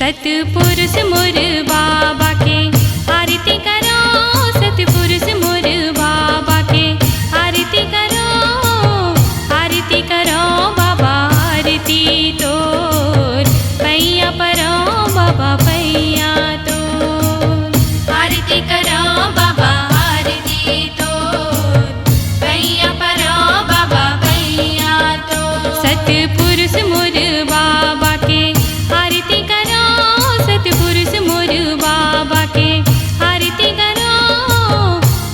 सतपुरुष मोर बाबा के आरती करो, सतपुरुष मोर बाबा के आरती करो, आरती करो बाबा आरती तोर, पैया परो बाबा पैया तोर, आरती करो बाबा आरती तोर, पैया परो बाबा पैया तोर। सतपुरुष मोर बाबा के आरती करो, सतपुरुष मोर बाबा के आरती करो,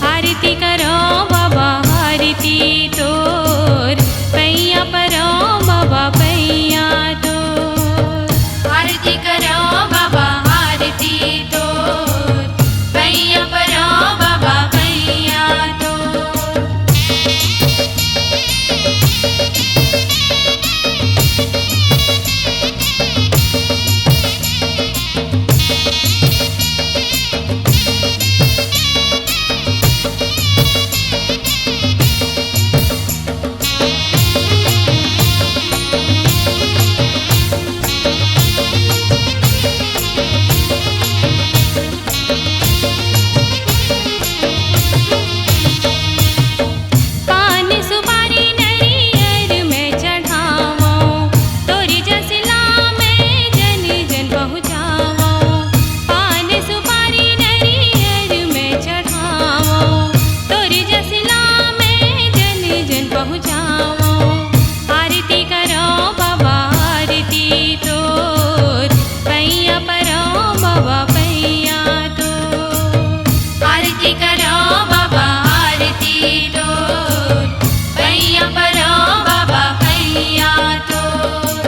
आरती करो बाबा आरती तोर, पैया परो बाबा पैया तोर, आरती करो बाबा आरती तोर, पैया परो बाबा पैया तोर। पान सुपारी नरियर में चढ़ावो, तोरी जसला में जन जन पहुँचावो, पान सुपारी नरियर में चढ़ावो, तोरी जसला में जन जन पहुँचावो, आरती करो बाबा आरती तोर, पैया परो बाबा पैया तोर, आरती करो बाबा आरती तोर, पैया परो बाबा पैया तोर।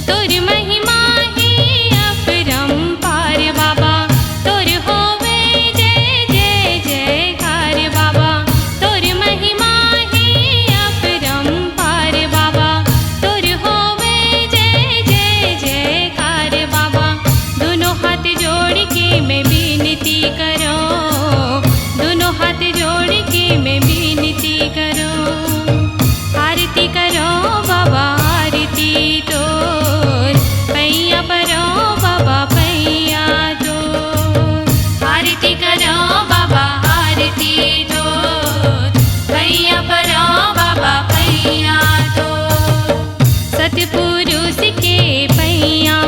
तोर महिमा ही अपरंपार बाबा, तोर होवे जय जय जयकार बाबा, तोर महिमा ही अपरंपार बाबा, तोर होवे जय जय जयकार बाबा। दोनों हाथ जोड़ के मैं विनती करो, दोनों हाथ जोड़ के मैं विनती करो, आरती करो बाबा आरती तोर, पैया परो बाबा पैया तोर, आरती करो बाबा आरती तोर, पैया परो बाबा पैया तोर। सतपुरुष के पैया